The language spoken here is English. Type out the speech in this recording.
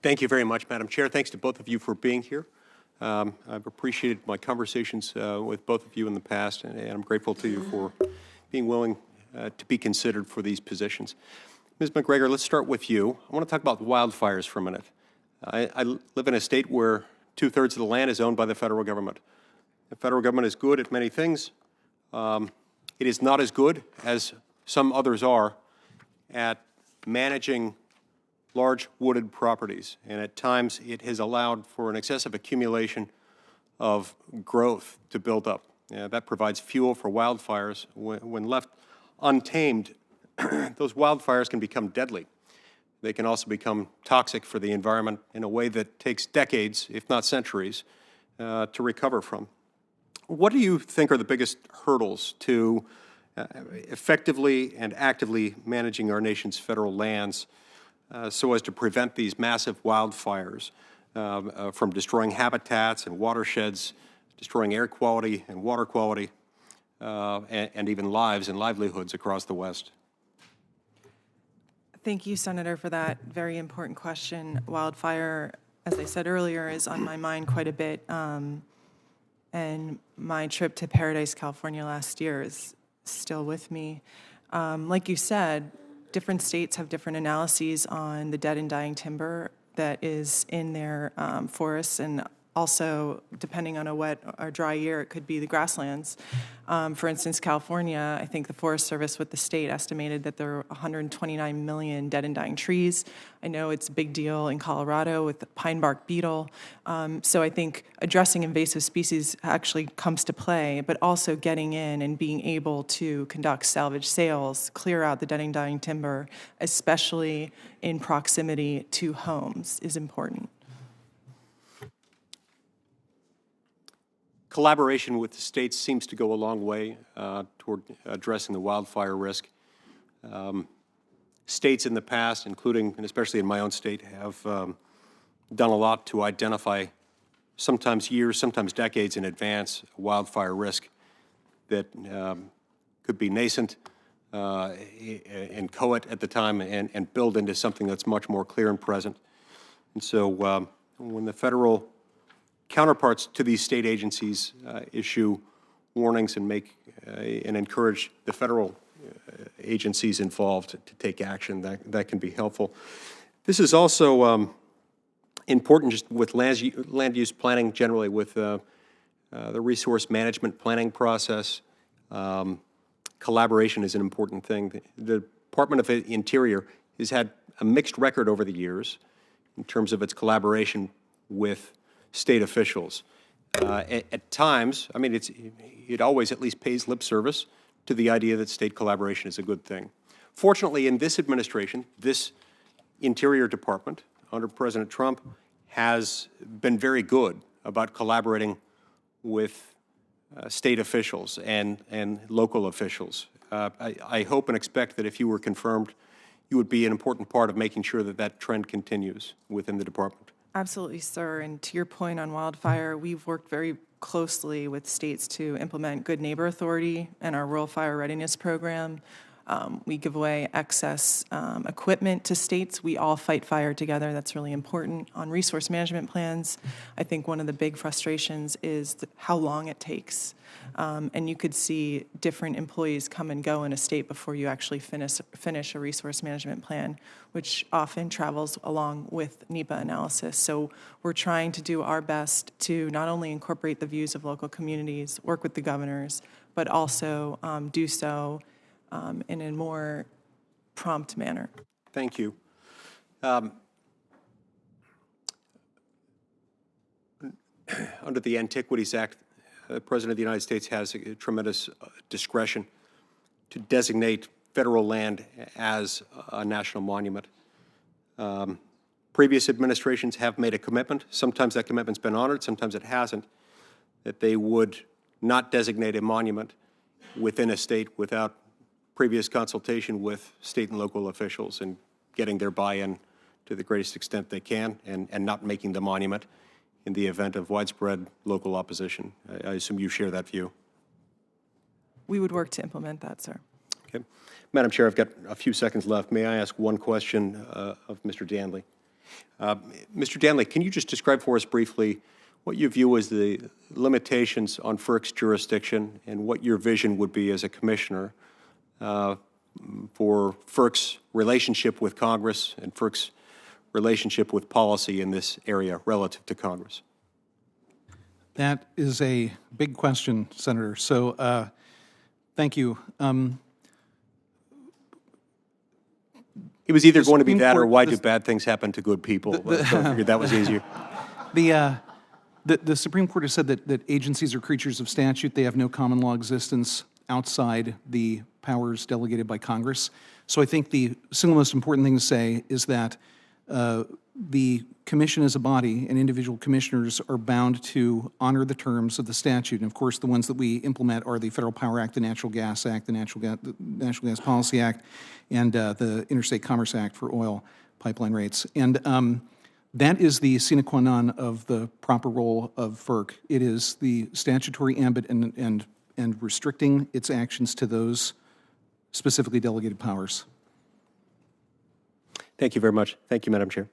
Thank you very much, Madam Chair. Thanks to both of you for being here. I've appreciated my conversations with both of you in the past, and I'm grateful to you for being willing to be considered for these positions. Ms. McGregor, let's start with you. I want to talk about wildfires for a minute. I live in a state where 2/3 of the land is owned by the federal government. The federal government is good at many things. It is not as good as some others are at managing large wooded properties, and at times it has allowed for an excessive accumulation of growth to build up. That provides fuel for wildfires. When left untamed, those wildfires can become deadly. They can also become toxic for the environment in a way that takes decades, if not centuries, to recover from. What do you think are the biggest hurdles to effectively and actively managing our nation's federal lands so as to prevent these massive wildfires from destroying habitats and watersheds, destroying air quality and water quality, and even lives and livelihoods across the West? Thank you, Senator, for that very important question. Wildfire, as I said earlier, is on my mind quite a bit. And my trip to Paradise, California last year is still with me. Like you said, different states have different analyses on the dead and dying timber that is in their forests, and also, depending on a wet or dry year, it could be the grasslands. For instance, California, I think the Forest Service with the state estimated that there are 129 million dead and dying trees. I know it's a big deal in Colorado with the pine bark beetle. So I think addressing invasive species actually comes to play, but also getting in and being able to conduct salvage sales, clear out the dead and dying timber, especially in proximity to homes, is important. Collaboration with the states seems to go a long way toward addressing the wildfire risk. States in the past, including and especially in my own state, have done a lot to identify, sometimes years, sometimes decades in advance, wildfire risk that could be nascent and inchoate at the time and build into something that's much more clear and present. And so when the federal counterparts to these state agencies issue warnings and make and encourage the federal agencies involved to take action, that can be helpful. This is also important just with land use planning generally, with the resource management planning process. Collaboration is an important thing. The Department of the Interior has had a mixed record over the years in terms of its collaboration with state officials. At times, I mean, it always at least pays lip service to the idea that state collaboration is a good thing. Fortunately, in this administration, this Interior Department under President Trump has been very good about collaborating with state officials and local officials. I hope and expect that if you were confirmed, you would be an important part of making sure that that trend continues within the department. Absolutely, sir. And to your point on wildfire, we've worked very closely with states to implement Good Neighbor Authority and our Rural Fire Readiness Program. We give away excess equipment to states. We all fight fire together. That's really important. On resource management plans, I think one of the big frustrations is how long it takes. And you could see different employees come and go in a state before you actually finish a resource management plan, which often travels along with NEPA analysis. So we're trying to do our best to not only incorporate the views of local communities, work with the governors, but also do so in a more prompt manner. Thank you. Under the Antiquities Act, the President of the United States has a tremendous discretion to designate federal land as a national monument. Previous administrations have made a commitment. Sometimes that commitment's been honored, sometimes it hasn't, that they would not designate a monument within a state without previous consultation with state and local officials and getting their buy-in to the greatest extent they can, and not making the monument in the event of widespread local opposition. I assume you share that view. We would work to implement that, sir. Okay. Madam Chair, I've got a few seconds left. May I ask one question of Mr. Danley? Mr. Danley, can you just describe for us briefly what you view as the limitations on FERC's jurisdiction and what your vision would be as a commissioner for FERC's relationship with Congress and FERC's relationship with policy in this area relative to Congress? That is a big question, Senator. So thank you. It was either going to be that or why do bad things happen to good people? So I figured that was easier. The Supreme Court has said that agencies are creatures of statute. They have no common law existence outside the powers delegated by Congress. So I think the single most important thing to say is that the commission as a body and individual commissioners are bound to honor the terms of the statute. And of course, the ones that we implement are the Federal Power Act, the Natural Gas Act, the Natural Gas Policy Act, and the Interstate Commerce Act for oil pipeline rates. And that is the sine qua non of the proper role of FERC. It is the statutory ambit and restricting its actions to those specifically delegated powers. Thank you very much. Thank you, Madam Chair.